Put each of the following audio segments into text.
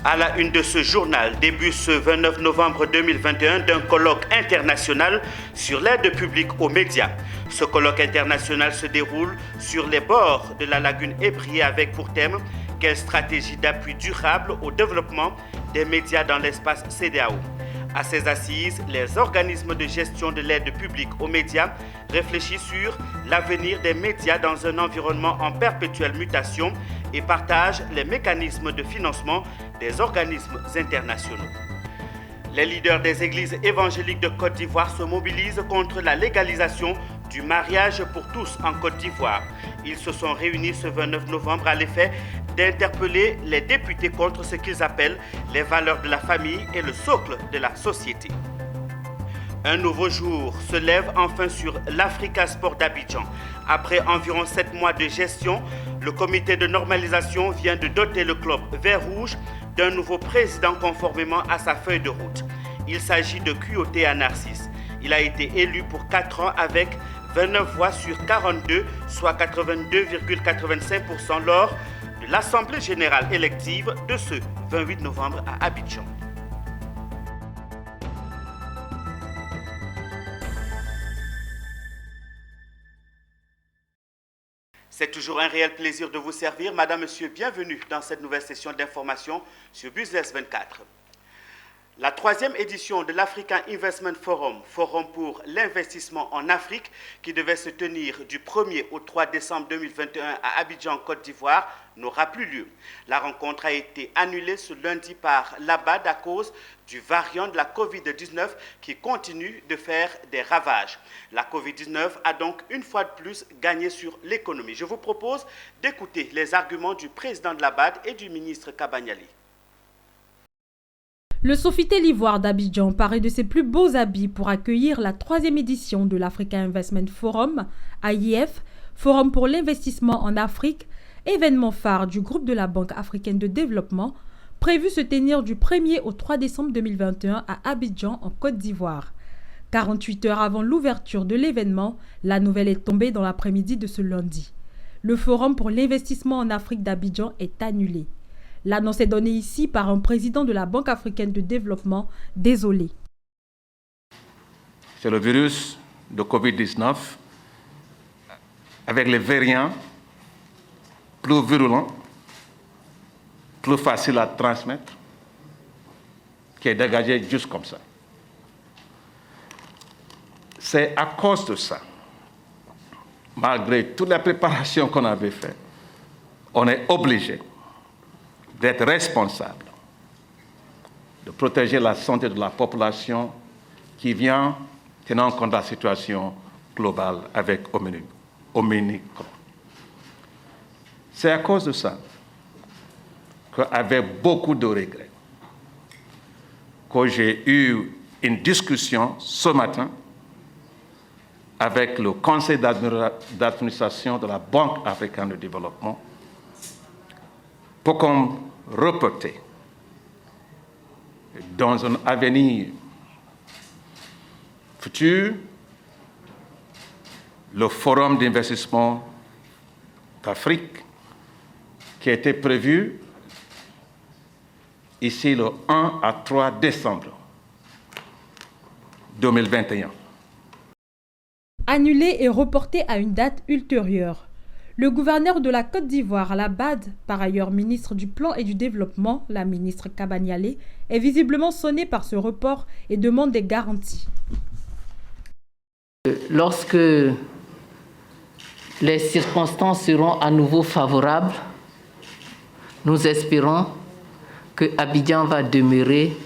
À la une de ce journal, début ce 29 novembre 2021 d'un colloque international sur l'aide publique aux médias. Ce colloque international se déroule sur les bords de la lagune Ébrié avec pour thème « Quelle stratégie d'appui durable au développement des médias dans l'espace CEDEAO ». À ces assises, les organismes de gestion de l'aide publique aux médias réfléchissent sur l'avenir des médias dans un environnement en perpétuelle mutation et partagent les mécanismes de financement des organismes internationaux. Les leaders des églises évangéliques de Côte d'Ivoire se mobilisent contre la légalisation du mariage pour tous en Côte d'Ivoire. Ils se sont réunis ce 29 novembre à l'effet d'interpeller les députés contre ce qu'ils appellent les valeurs de la famille et le socle de la société. Un nouveau jour se lève enfin sur l'Africa Sport d'Abidjan. Après environ 7 mois de gestion, le comité de normalisation vient de doter le club vert rouge d'un nouveau président conformément à sa feuille de route. Il s'agit de Kouyaté Narcisse. Il a été élu pour 4 ans avec 29 voix sur 42, soit 82,85% lors de l'Assemblée générale élective de ce 28 novembre à Abidjan. C'est toujours un réel plaisir de vous servir. Madame, Monsieur, bienvenue dans cette nouvelle session d'information sur Business 24. La 3e édition de l'African Investment Forum, Forum pour l'investissement en Afrique, qui devait se tenir du 1er au 3 décembre 2021 à Abidjan, Côte d'Ivoire, n'aura plus lieu. La rencontre a été annulée ce lundi par l'ABAD à cause du variant de la Covid-19 qui continue de faire des ravages. La Covid-19 a donc une fois de plus gagné sur l'économie. Je vous propose d'écouter les arguments du président de l'ABAD et du ministre Kabanyali. Le Sofitel Ivoire d'Abidjan paraît de ses plus beaux habits pour accueillir la 3e édition de l'African Investment Forum, AIF, Forum pour l'investissement en Afrique, événement phare du groupe de la Banque africaine de développement, prévu se tenir du 1er au 3 décembre 2021 à Abidjan, en Côte d'Ivoire. 48 heures avant l'ouverture de l'événement, la nouvelle est tombée dans l'après-midi de ce lundi. Le Forum pour l'investissement en Afrique d'Abidjan est annulé. L'annonce est donnée ici par un président de la Banque africaine de développement désolé. C'est le virus de Covid-19 avec les variants plus virulents, plus faciles à transmettre, qui est dégagé juste comme ça. C'est à cause de ça, malgré toute la préparation qu'on avait faite, on est obligé d'être responsable, de protéger la santé de la population qui vient tenant compte de la situation globale avec Omicron. C'est à cause de ça qu'avec beaucoup de regrets, que j'ai eu une discussion ce matin avec le conseil d'administration de la Banque africaine de développement pour qu'on reporter dans un avenir futur le forum d'investissement d'Afrique qui a été prévu ici le 1 à 3 décembre 2021. Annulé et reporté à une date ultérieure. Le gouverneur de la Côte d'Ivoire, l'ABAD, par ailleurs ministre du Plan et du Développement, la ministre Kabanyali, est visiblement sonné par ce report et demande des garanties. Lorsque les circonstances seront à nouveau favorables, nous espérons que Abidjan va demeurer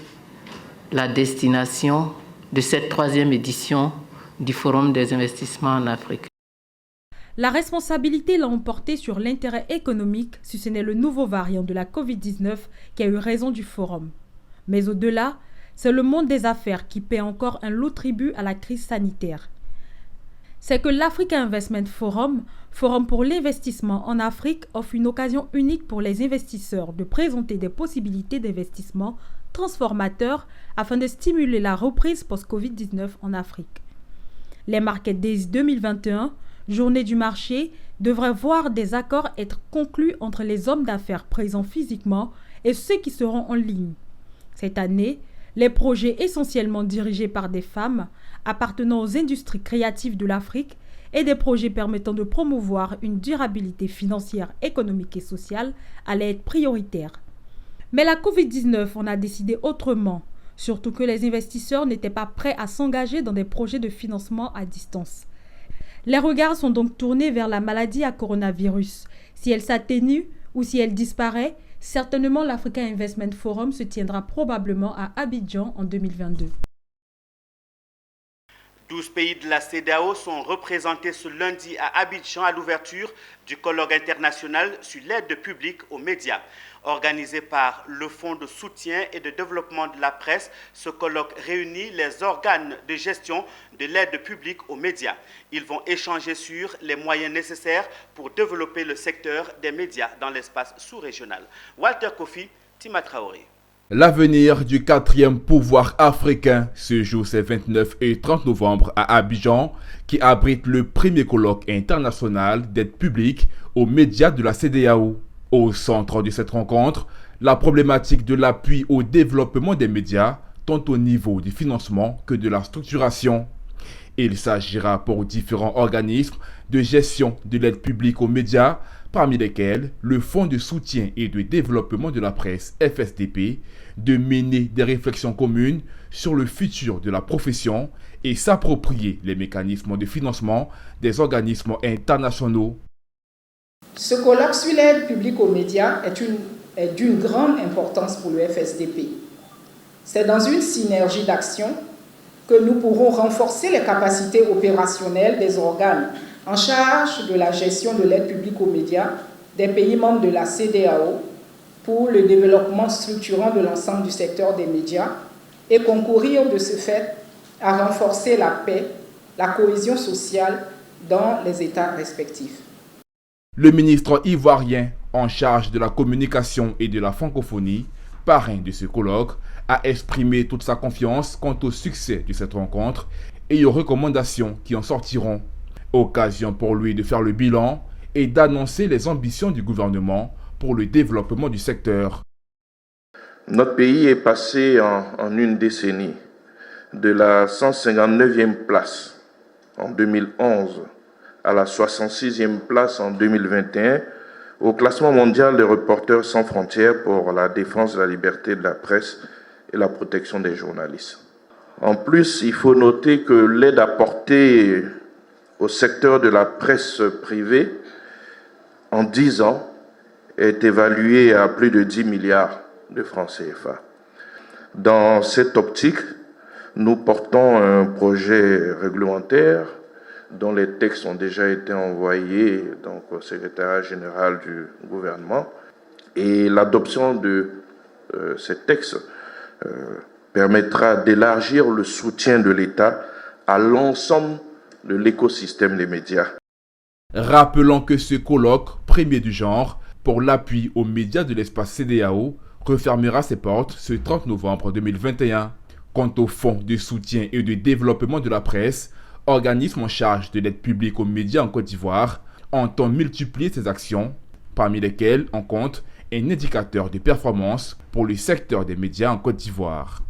la destination de cette 3e édition du Forum des investissements en Afrique. La responsabilité l'a emporté sur l'intérêt économique, si ce n'est le nouveau variant de la Covid-19 qui a eu raison du forum. Mais au-delà, c'est le monde des affaires qui paie encore un lourd tribut à la crise sanitaire. C'est que l'African Investment Forum, Forum pour l'investissement en Afrique, offre une occasion unique pour les investisseurs de présenter des possibilités d'investissement transformateurs afin de stimuler la reprise post-Covid-19 en Afrique. Les Market Days 2021, journée du marché, devraient voir des accords être conclus entre les hommes d'affaires présents physiquement et ceux qui seront en ligne. Cette année, les projets essentiellement dirigés par des femmes appartenant aux industries créatives de l'Afrique et des projets permettant de promouvoir une durabilité financière, économique et sociale allaient être prioritaires. Mais la Covid-19 en a décidé autrement, surtout que les investisseurs n'étaient pas prêts à s'engager dans des projets de financement à distance. Les regards sont donc tournés vers la maladie à coronavirus. Si elle s'atténue ou si elle disparaît, certainement l'Africa Investment Forum se tiendra probablement à Abidjan en 2022. 12 pays de la CEDEAO sont représentés ce lundi à Abidjan à l'ouverture du colloque international sur l'aide publique aux médias. Organisé par le Fonds de soutien et de développement de la presse, ce colloque réunit les organes de gestion de l'aide publique aux médias. Ils vont échanger sur les moyens nécessaires pour développer le secteur des médias dans l'espace sous-régional. Walter Kofi, Tima Traoré. L'avenir du 4e pouvoir africain se joue ces 29 et 30 novembre à Abidjan, qui abrite le premier colloque international d'aide publique aux médias de la CEDEAO. Au centre de cette rencontre, la problématique de l'appui au développement des médias, tant au niveau du financement que de la structuration. Il s'agira pour différents organismes de gestion de l'aide publique aux médias, parmi lesquels le Fonds de soutien et de développement de la presse FSDP, de mener des réflexions communes sur le futur de la profession et s'approprier les mécanismes de financement des organismes internationaux. Ce colloque sur l'aide publique aux médias est d'une grande importance pour le FSDP. C'est dans une synergie d'action que nous pourrons renforcer les capacités opérationnelles des organes en charge de la gestion de l'aide publique aux médias des pays membres de la CEDEAO pour le développement structurant de l'ensemble du secteur des médias et concourir de ce fait à renforcer la paix, la cohésion sociale dans les États respectifs. Le ministre ivoirien en charge de la communication et de la francophonie, parrain de ce colloque, a exprimé toute sa confiance quant au succès de cette rencontre et aux recommandations qui en sortiront. Occasion pour lui de faire le bilan et d'annoncer les ambitions du gouvernement pour le développement du secteur. Notre pays est passé en une décennie de la 159e place en 2011 à la 66e place en 2021 au classement mondial des Reporters sans frontières pour la défense de la liberté de la presse et la protection des journalistes. En plus, il faut noter que l'aide apportée au secteur de la presse privée en 10 ans est évaluée à plus de 10 milliards de francs CFA. Dans cette optique, nous portons un projet réglementaire dont les textes ont déjà été envoyés donc, au secrétariat général du gouvernement. Et l'adoption de ces textes permettra d'élargir le soutien de l'État à l'ensemble de l'écosystème des médias. Rappelons que ce colloque, premier du genre, pour l'appui aux médias de l'espace CEDEAO, refermera ses portes ce 30 novembre 2021. Quant au Fonds de soutien et de développement de la presse, organisme en charge de l'aide publique aux médias en Côte d'Ivoire, entend multiplier ses actions, parmi lesquelles on compte un indicateur de performance pour le secteur des médias en Côte d'Ivoire.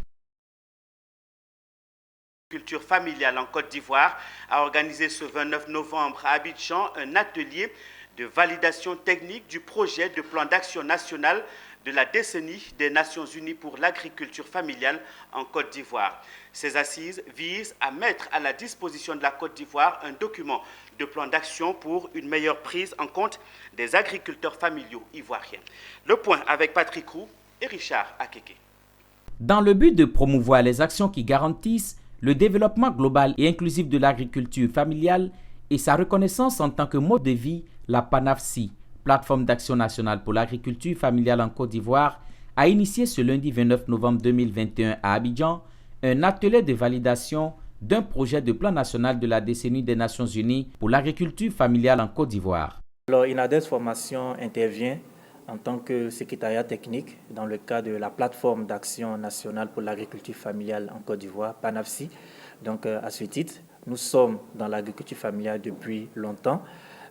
Culture familiale en Côte d'Ivoire a organisé ce 29 novembre à Abidjan un atelier de validation technique du projet de plan d'action national de la décennie des Nations Unies pour l'agriculture familiale en Côte d'Ivoire. Ces assises visent à mettre à la disposition de la Côte d'Ivoire un document de plan d'action pour une meilleure prise en compte des agriculteurs familiaux ivoiriens. Le point avec Patrick Roux et Richard Akeke. Dans le but de promouvoir les actions qui garantissent le développement global et inclusif de l'agriculture familiale et sa reconnaissance en tant que mode de vie, la PANAFSI, Plateforme d'action nationale pour l'agriculture familiale en Côte d'Ivoire, a initié ce lundi 29 novembre 2021 à Abidjan un atelier de validation d'un projet de plan national de la décennie des Nations Unies pour l'agriculture familiale en Côte d'Ivoire. Alors, INADES Formation intervient en tant que secrétariat technique dans le cadre de la plateforme d'action nationale pour l'agriculture familiale en Côte d'Ivoire, PANAFSI. Donc, à ce titre, nous sommes dans l'agriculture familiale depuis longtemps.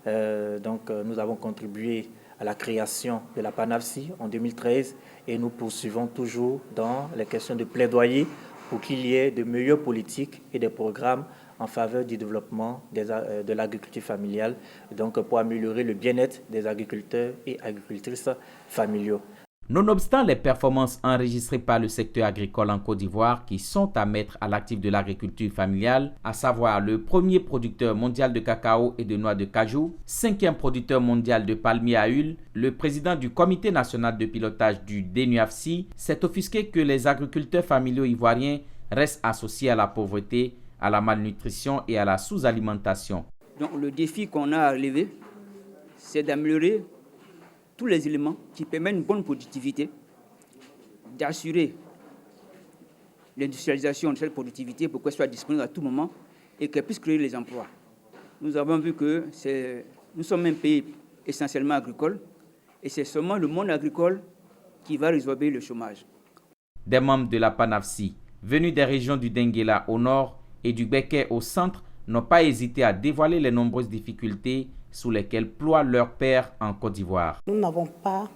Nous avons contribué à la création de la PANAFSI en 2013 et nous poursuivons toujours dans les questions de plaidoyer pour qu'il y ait de meilleures politiques et des programmes en faveur du développement de l'agriculture familiale, donc pour améliorer le bien-être des agriculteurs et agricultrices familiaux. Nonobstant les performances enregistrées par le secteur agricole en Côte d'Ivoire qui sont à mettre à l'actif de l'agriculture familiale, à savoir le premier producteur mondial de cacao et de noix de cajou, 5e producteur mondial de palmiers à huile, le président du comité national de pilotage du DNUAFSI s'est offusqué que les agriculteurs familiaux ivoiriens restent associés à la pauvreté, à la malnutrition et à la sous-alimentation. Donc le défi qu'on a à relever, c'est d'améliorer tous les éléments qui permettent une bonne productivité, d'assurer l'industrialisation de cette productivité pour qu'elle soit disponible à tout moment et qu'elle puisse créer les emplois. Nous avons vu que nous sommes un pays essentiellement agricole et c'est seulement le monde agricole qui va résorber le chômage. Des membres de la PANAFSI, venus des régions du Denguela au nord et du Béké au centre, n'ont pas hésité à dévoiler les nombreuses difficultés sous lesquelles ploient leurs pères en Côte d'Ivoire. Nous n'avons pas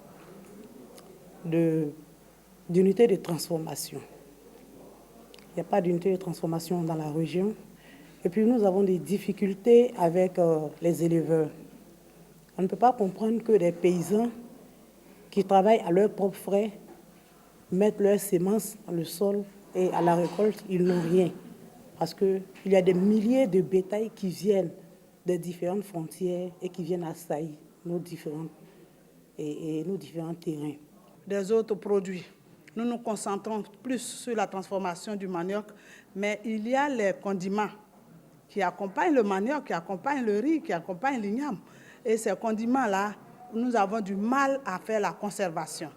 d'unité de transformation. Il n'y a pas d'unité de transformation dans la région. Et puis nous avons des difficultés avec les éleveurs. On ne peut pas comprendre que des paysans qui travaillent à leurs propres frais mettent leurs semences dans le sol et à la récolte, ils n'ont rien. Parce qu'il y a des milliers de bétails qui viennent des différentes frontières et qui viennent assaillir nos différents terrains. Des autres produits. Nous nous concentrons plus sur la transformation du manioc, mais il y a les condiments qui accompagnent le manioc, qui accompagnent le riz, qui accompagnent l'igname. Et ces condiments-là, nous avons du mal à faire la conservation.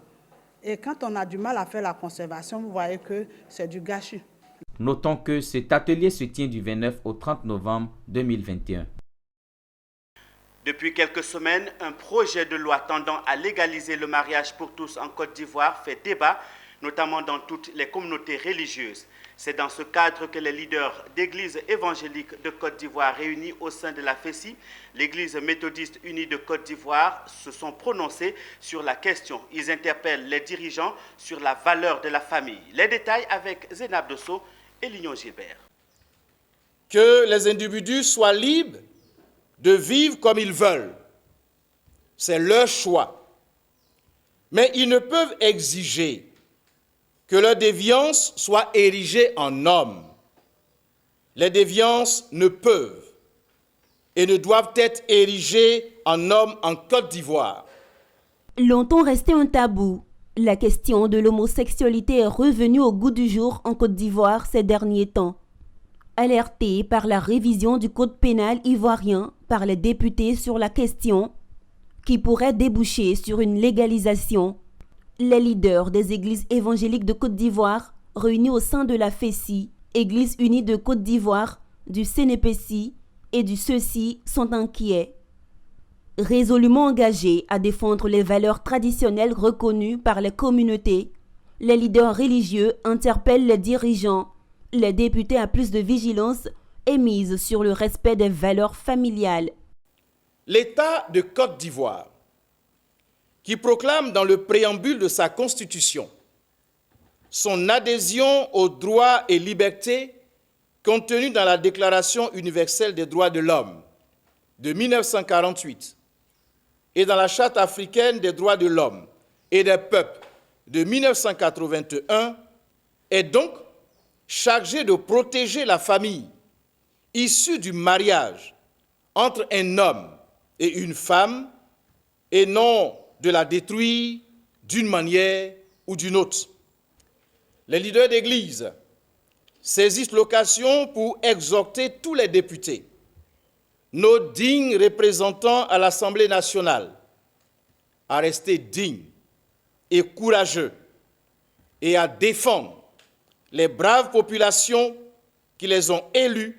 Et quand on a du mal à faire la conservation, vous voyez que c'est du gâchis. Notons que cet atelier se tient du 29 au 30 novembre 2021. Depuis quelques semaines, un projet de loi tendant à légaliser le mariage pour tous en Côte d'Ivoire fait débat, notamment dans toutes les communautés religieuses. C'est dans ce cadre que les leaders d'églises évangéliques de Côte d'Ivoire réunis au sein de la FESI, l'église méthodiste unie de Côte d'Ivoire, se sont prononcés sur la question. Ils interpellent les dirigeants sur la valeur de la famille. Les détails avec Zénab Dosso et Lignon Gilbert. Que les individus soient libres de vivre comme ils veulent. C'est leur choix. Mais ils ne peuvent exiger que leur déviance soit érigée en homme. Les déviances ne peuvent et ne doivent être érigées en homme en Côte d'Ivoire. Longtemps resté un tabou, la question de l'homosexualité est revenue au goût du jour en Côte d'Ivoire ces derniers temps. Alertés par la révision du code pénal ivoirien par les députés sur la question, qui pourrait déboucher sur une légalisation, les leaders des églises évangéliques de Côte d'Ivoire, réunis au sein de la FESI, Église unie de Côte d'Ivoire, du CNPC et du CECI, sont inquiets. Résolument engagés à défendre les valeurs traditionnelles reconnues par les communautés, les leaders religieux interpellent les dirigeants, les députés à plus de vigilance et mise sur le respect des valeurs familiales. L'État de Côte d'Ivoire, qui proclame dans le préambule de sa Constitution son adhésion aux droits et libertés contenus dans la Déclaration universelle des droits de l'homme de 1948 et dans la Charte africaine des droits de l'homme et des peuples de 1981, est donc chargé de protéger la famille issue du mariage entre un homme et une femme et non de la détruire d'une manière ou d'une autre. Les leaders d'Église saisissent l'occasion pour exhorter tous les députés, nos dignes représentants à l'Assemblée nationale, à rester dignes et courageux et à défendre les braves populations qui les ont élus,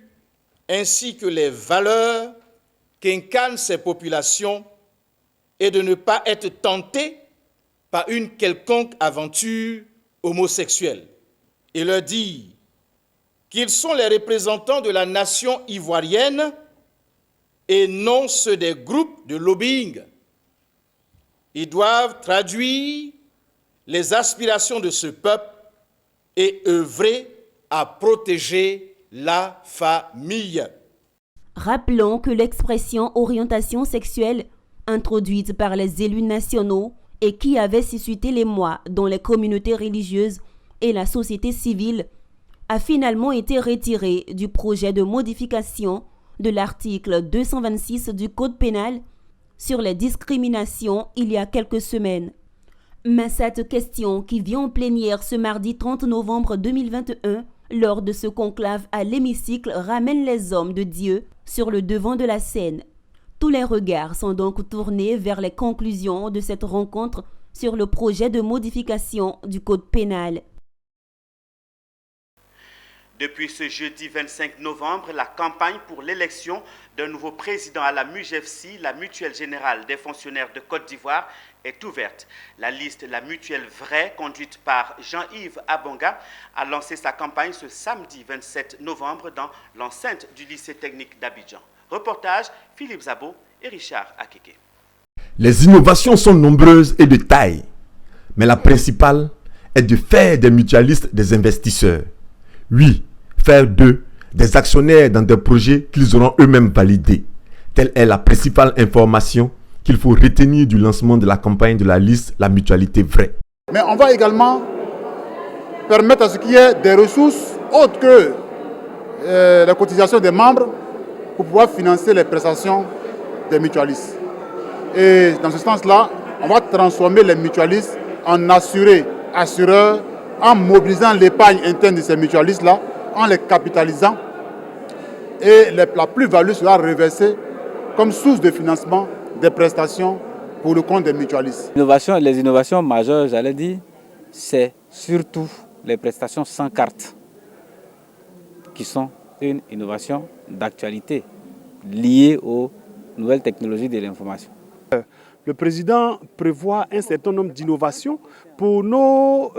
ainsi que les valeurs qu'incarnent ces populations, et de ne pas être tentés par une quelconque aventure homosexuelle. Et leur dire qu'ils sont les représentants de la nation ivoirienne et non ceux des groupes de lobbying Ils doivent traduire les aspirations de ce peuple et œuvrer à protéger la famille. Rappelons que l'expression orientation sexuelle, introduite par les élus nationaux et qui avait suscité l'émoi dans les communautés religieuses et la société civile, a finalement été retirée du projet de modification de l'article 226 du Code pénal sur les discriminations il y a quelques semaines. Mais cette question qui vient en plénière ce mardi 30 novembre 2021, lors de ce conclave à l'hémicycle, ramène les hommes de Dieu sur le devant de la scène. Tous les regards sont donc tournés vers les conclusions de cette rencontre sur le projet de modification du Code pénal. Depuis ce jeudi 25 novembre, la campagne pour l'élection d'un nouveau président à la MUGEFSI, la Mutuelle Générale des Fonctionnaires de Côte d'Ivoire, est ouverte. La liste La Mutuelle Vraie, conduite par Jean-Yves Abonga, a lancé sa campagne ce samedi 27 novembre dans l'enceinte du lycée technique d'Abidjan. Reportage Philippe Zabo et Richard Akeke. Les innovations sont nombreuses et de taille, mais la principale est de faire des mutualistes des investisseurs. Oui, faire d'eux des actionnaires dans des projets qu'ils auront eux-mêmes validés. Telle est la principale information qu'il faut retenir du lancement de la campagne de la liste La Mutualité Vraie. Mais on va également permettre à ce qu'il y ait des ressources autres que la cotisation des membres pour pouvoir financer les prestations des mutualistes. Et dans ce sens-là, on va transformer les mutualistes en assureurs, en mobilisant l'épargne interne de ces mutualistes-là, en les capitalisant. Et la plus-value sera reversée comme source de financement des prestations pour le compte des mutualistes. Les innovations majeures, j'allais dire, c'est surtout les prestations sans carte, qui sont une innovation d'actualité liée aux nouvelles technologies de l'information. Le président prévoit un certain nombre d'innovations pour nos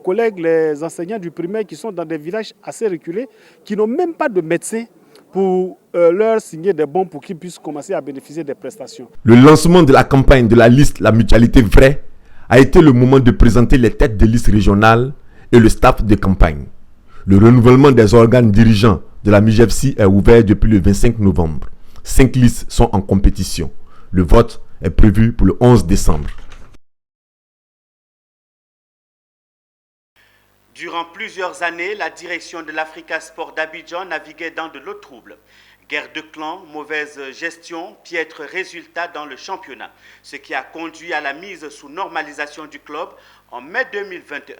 collègues, les enseignants du primaire qui sont dans des villages assez reculés, qui n'ont même pas de médecin pour leur signer des bons pour qu'ils puissent commencer à bénéficier des prestations. Le lancement de la campagne de la liste La Mutualité Vraie a été le moment de présenter les têtes de liste régionales et le staff de campagne. Le renouvellement des organes dirigeants de la MUGEFSI est ouvert depuis le 25 novembre. 5 listes sont en compétition. Le vote est prévu pour le 11 décembre. Durant plusieurs années, la direction de l'Africa Sport d'Abidjan naviguait dans de l'eau trouble. Guerre de clans, mauvaise gestion, piètre résultat dans le championnat, ce qui a conduit à la mise sous normalisation du club en mai 2021.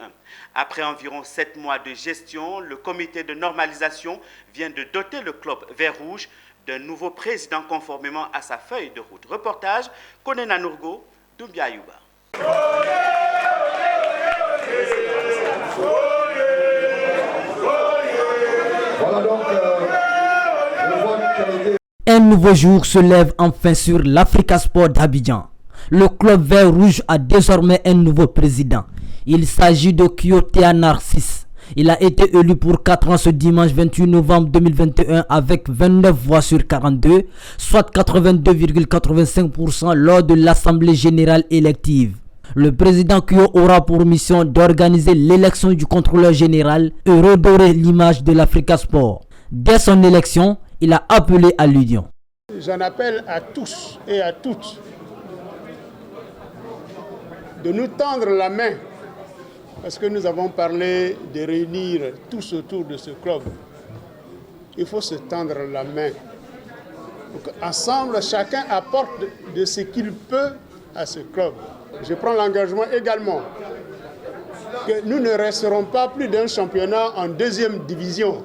Après environ 7 mois de gestion, le comité de normalisation vient de doter le club vert rouge d'un nouveau président conformément à sa feuille de route. Reportage Konena Nourgo, Doumbia Ayouba. Un nouveau jour se lève enfin sur l'Africa Sport d'Abidjan. Le club vert rouge a désormais un nouveau président. Il s'agit de Kyotea Narcisse. Il a été élu pour 4 ans ce dimanche 28 novembre 2021 avec 29 voix sur 42, soit 82,85% lors de l'Assemblée générale élective. Le président Kyo aura pour mission d'organiser l'élection du contrôleur général et redorer l'image de l'Africa Sport. Dès son élection, il a appelé à l'union. J'en appelle à tous et à toutes de nous tendre la main, parce que nous avons parlé de réunir tous autour de ce club. Il faut se tendre la main. Donc, ensemble, chacun apporte de ce qu'il peut à ce club. Je prends l'engagement également que nous ne resterons pas plus d'un championnat en 2e division.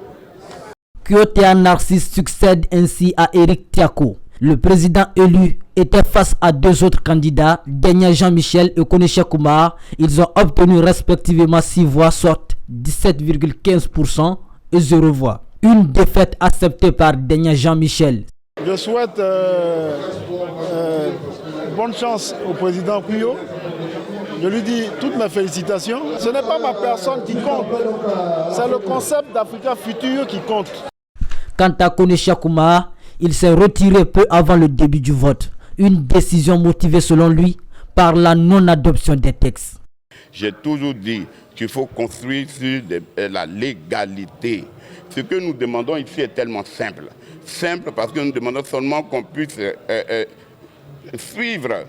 Kyotea Narcisse succède ainsi à Eric Tiako. Le président élu était face à 2 autres candidats, Denya Jean-Michel et Konesha Kumar. Ils ont obtenu respectivement 6 voix, soit 17,15% et 0 voix. Une défaite acceptée par Denya Jean-Michel. Je souhaite bonne chance au président Kuyo. Je lui dis toutes mes félicitations. Ce n'est pas ma personne qui compte, c'est le concept d'Africa Future qui compte. Quant à Konesha Kumar, il s'est retiré peu avant le début du vote. Une décision motivée selon lui par la non-adoption des textes. J'ai toujours dit qu'il faut construire sur la légalité. Ce que nous demandons ici est tellement simple. Simple parce que nous demandons seulement qu'on puisse suivre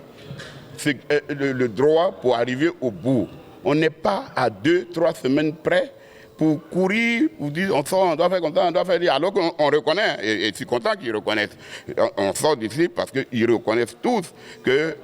le droit pour arriver au bout. On n'est pas à 2-3 semaines près pour courir, pour dire on sort, on doit faire comme ça, on doit faire alors qu'on reconnaît, et je suis content qu'ils reconnaissent. On sort d'ici parce qu'ils reconnaissent tous qu'ils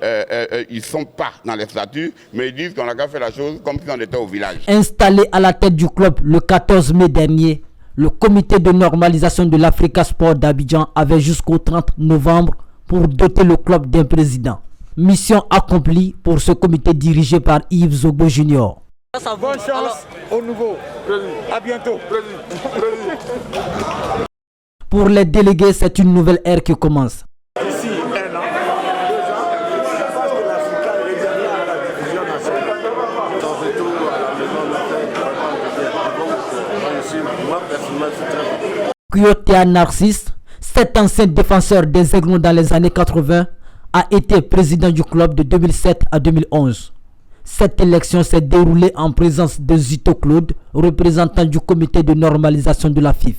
ne sont pas dans les statuts, mais ils disent qu'on a qu'à faire la chose comme si on était au village. Installé à la tête du club le 14 mai dernier, le comité de normalisation de l'Africa Sport d'Abidjan avait jusqu'au 30 novembre pour doter le club d'un président. Mission accomplie pour ce comité dirigé par Yves Zogo Junior. Bonne chance au nouveau. À bientôt. Pour les délégués, c'est une nouvelle ère qui commence. D'ici 1 an, 2 ans, je pense que l'Africa reviendra à la division nationale. Son retour à la maison, moi personnellement, c'est très bon. Kyotea Narcisse, cet ancien défenseur des Aiglons dans les années 80, a été président du club de 2007 à 2011. Cette élection s'est déroulée en présence de Zito Claude, représentant du comité de normalisation de la FIF.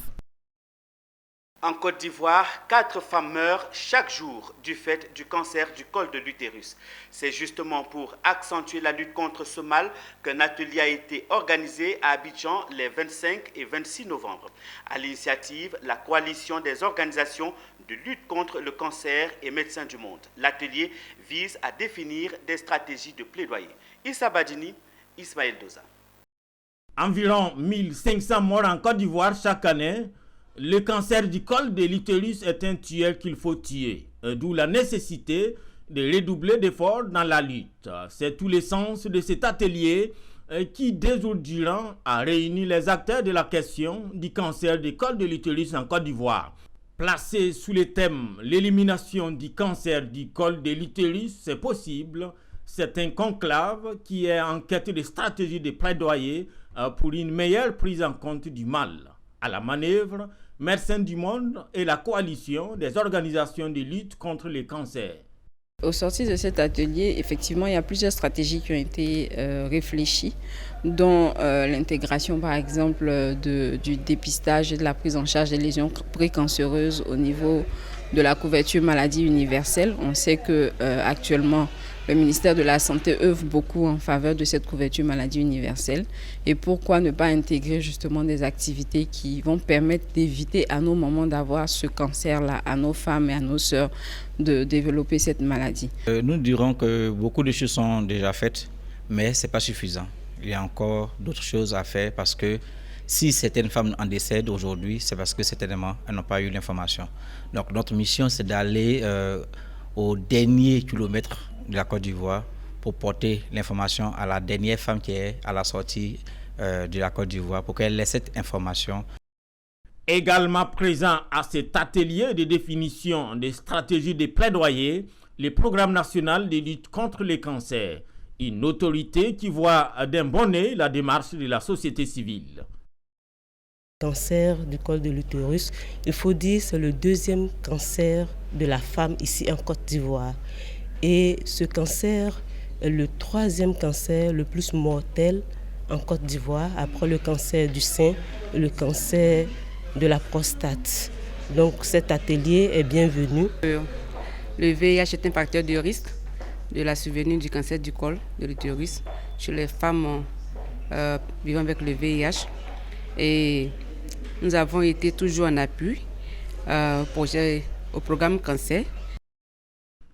En Côte d'Ivoire, 4 femmes meurent chaque jour du fait du cancer du col de l'utérus. C'est justement pour accentuer la lutte contre ce mal qu'un atelier a été organisé à Abidjan les 25 et 26 novembre. À l'initiative, la coalition des organisations de lutte contre le cancer et Médecins du Monde. L'atelier vise à définir des stratégies de plaidoyer. Issa Badini, Ismaël Doza. Environ 1500 morts en Côte d'Ivoire chaque année. Le cancer du col de l'utérus est un tueur qu'il faut tuer, d'où la nécessité de redoubler d'efforts dans la lutte. C'est tout le sens de cet atelier qui, 2 jours durant, a réuni les acteurs de la question du cancer du col de l'utérus en Côte d'Ivoire. Placé sous le thème « L'élimination du cancer du col de l'utérus, c'est possible », c'est un conclave qui est en quête de stratégies de plaidoyer pour une meilleure prise en compte du mal. À la manœuvre, Médecins du Monde et la coalition des organisations de lutte contre le cancer. Au sortir de cet atelier, effectivement, il y a plusieurs stratégies qui ont été réfléchies, dont l'intégration, par exemple, du dépistage et de la prise en charge des lésions précancéreuses au niveau de la couverture maladie universelle. On sait que actuellement, le ministère de la Santé œuvre beaucoup en faveur de cette couverture maladie universelle. Et pourquoi ne pas intégrer justement des activités qui vont permettre d'éviter à nos mamans d'avoir ce cancer-là, à nos femmes et à nos sœurs de développer cette maladie. Nous dirons que beaucoup de choses sont déjà faites, mais ce n'est pas suffisant. Il y a encore d'autres choses à faire parce que si certaines femmes en décèdent aujourd'hui, c'est parce que certainement elles n'ont pas eu l'information. Donc notre mission, c'est d'aller au dernier kilomètre de la Côte d'Ivoire pour porter l'information à la dernière femme qui est à la sortie de la Côte d'Ivoire pour qu'elle ait cette information. Également présent à cet atelier de définition des stratégies de plaidoyer, le programme national de lutte contre les cancers, une autorité qui voit d'un bon œil la démarche de la société civile. Cancer du col de l'utérus, il faut dire c'est le 2e cancer de la femme ici en Côte d'Ivoire. Et ce cancer est le 3e cancer le plus mortel en Côte d'Ivoire, après le cancer du sein et le cancer de la prostate. Donc cet atelier est bienvenu. Le VIH est un facteur de risque de la survenue du cancer du col de l'utérus chez les femmes vivant avec le VIH. Et nous avons été toujours en appui au programme cancer.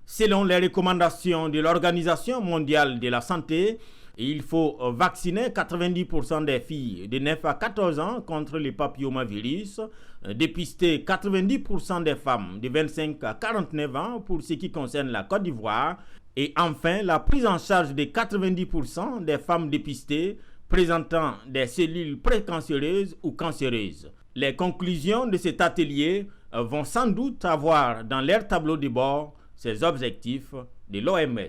Selon les recommandations de l'Organisation mondiale de la santé, il faut vacciner 90% des filles de 9 à 14 ans contre le papillomavirus, dépister 90% des femmes de 25 à 49 ans pour ce qui concerne la Côte d'Ivoire, et enfin la prise en charge de 90% des femmes dépistées présentant des cellules précancéreuses ou cancéreuses. Les conclusions de cet atelier vont sans doute avoir dans leur tableau de bord ces objectifs de l'OMS.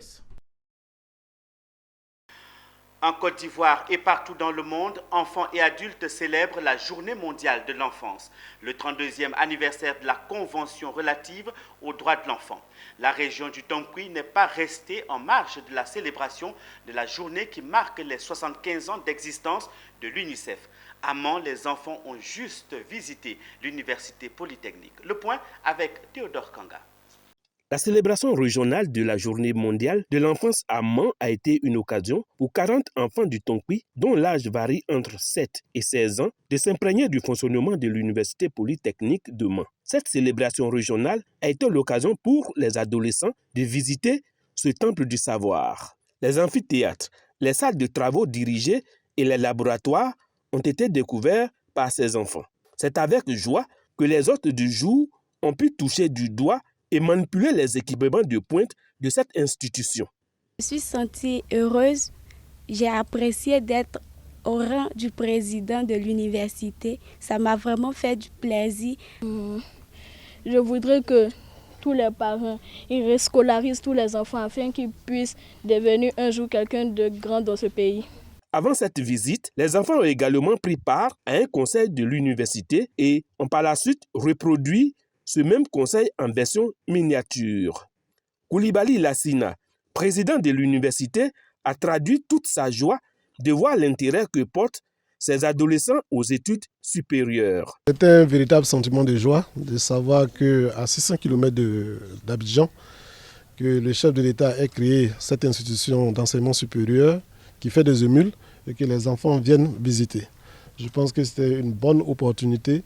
En Côte d'Ivoire et partout dans le monde, enfants et adultes célèbrent la Journée mondiale de l'enfance, le 32e anniversaire de la Convention relative aux droits de l'enfant. La région du Tonkouy n'est pas restée en marge de la célébration de la journée qui marque les 75 ans d'existence de l'UNICEF. À Mans, les enfants ont juste visité l'Université Polytechnique. Le point avec Théodore Kanga. La célébration régionale de la Journée mondiale de l'enfance à Mans a été une occasion pour 40 enfants du Tonkouy, dont l'âge varie entre 7 et 16 ans, de s'imprégner du fonctionnement de l'Université Polytechnique de Mans. Cette célébration régionale a été l'occasion pour les adolescents de visiter ce temple du savoir. Les amphithéâtres, les salles de travaux dirigées et les laboratoires ont été découverts par ces enfants. C'est avec joie que les hôtes du jour ont pu toucher du doigt et manipuler les équipements de pointe de cette institution. Je suis sentie heureuse. J'ai apprécié d'être au rang du président de l'université. Ça m'a vraiment fait du plaisir. Je voudrais que tous les parents ils rescolarisent tous les enfants afin qu'ils puissent devenir un jour quelqu'un de grand dans ce pays. Avant cette visite, les enfants ont également pris part à un conseil de l'université et ont par la suite reproduit ce même conseil en version miniature. Koulibaly Lassina, président de l'université, a traduit toute sa joie de voir l'intérêt que portent ces adolescents aux études supérieures. C'est un véritable sentiment de joie de savoir qu'à 600 km d'Abidjan, que le chef de l'État ait créé cette institution d'enseignement supérieur qui fait des émules et que les enfants viennent visiter. Je pense que c'était une bonne opportunité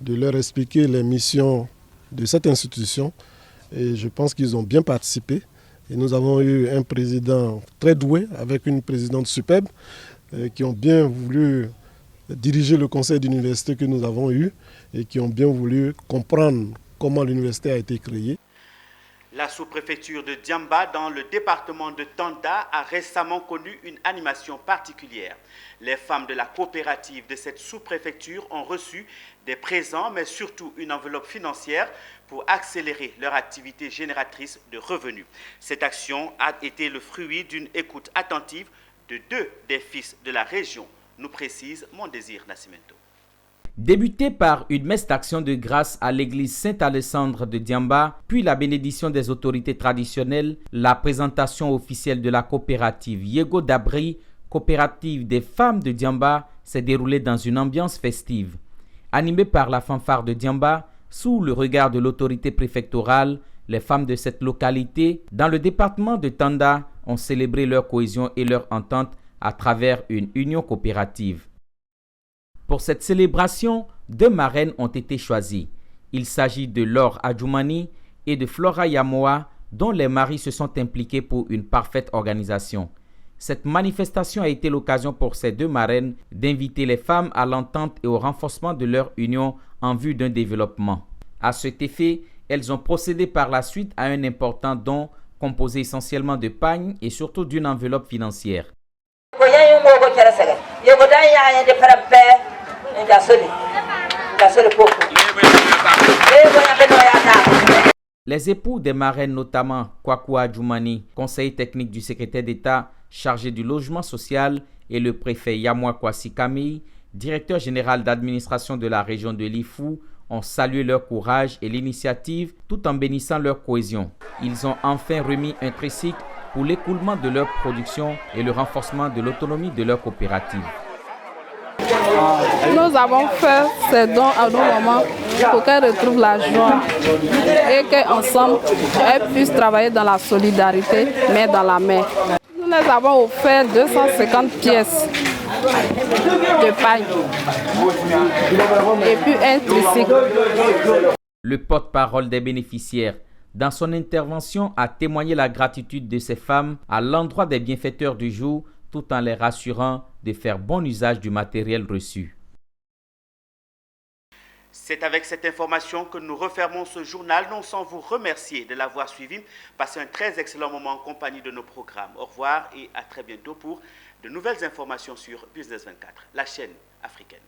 de leur expliquer les missions de cette institution et je pense qu'ils ont bien participé. Et nous avons eu un président très doué avec une présidente superbe qui ont bien voulu diriger le conseil d'université que nous avons eu et qui ont bien voulu comprendre comment l'université a été créée. La sous-préfecture de Diamba, dans le département de Tanda, a récemment connu une animation particulière. Les femmes de la coopérative de cette sous-préfecture ont reçu des présents, mais surtout une enveloppe financière pour accélérer leur activité génératrice de revenus. Cette action a été le fruit d'une écoute attentive de 2 des fils de la région, nous précise Mondésir Nascimento. Débuté par une messe d'action de grâce à l'église Saint-Alessandre de Diamba, puis la bénédiction des autorités traditionnelles, la présentation officielle de la coopérative Yego Dabri, coopérative des femmes de Diamba, s'est déroulée dans une ambiance festive. Animée par la fanfare de Diamba, sous le regard de l'autorité préfectorale, les femmes de cette localité, dans le département de Tanda, ont célébré leur cohésion et leur entente à travers une union coopérative. Pour cette célébration, 2 marraines ont été choisies. Il s'agit de Laure Adjoumani et de Flora Yamoa, dont les maris se sont impliqués pour une parfaite organisation. Cette manifestation a été l'occasion pour ces 2 marraines d'inviter les femmes à l'entente et au renforcement de leur union en vue d'un développement. À cet effet, elles ont procédé par la suite à un important don composé essentiellement de pagnes et surtout d'une enveloppe financière. Les époux des marraines, notamment Kwaku Adjoumani, conseiller technique du secrétaire d'État chargé du logement social, et le préfet Yamoa Kwasi Camille, directeur général d'administration de la région de Lifou, ont salué leur courage et l'initiative tout en bénissant leur cohésion. Ils ont enfin remis un tricycle pour l'écoulement de leur production et le renforcement de l'autonomie de leur coopérative. Nous avons fait ces dons à nos mamans pour qu'elles retrouvent la joie et qu'ensemble, elles puissent travailler dans la solidarité, main dans la main. Nous les avons offert 250 pièces de paille et puis un tricycle. Le porte-parole des bénéficiaires, dans son intervention, a témoigné la gratitude de ces femmes à l'endroit des bienfaiteurs du jour, tout en les rassurant de faire bon usage du matériel reçu. C'est avec cette information que nous refermons ce journal, non sans vous remercier de l'avoir suivi. Passez un très excellent moment en compagnie de nos programmes. Au revoir et à très bientôt pour de nouvelles informations sur Business 24, la chaîne africaine.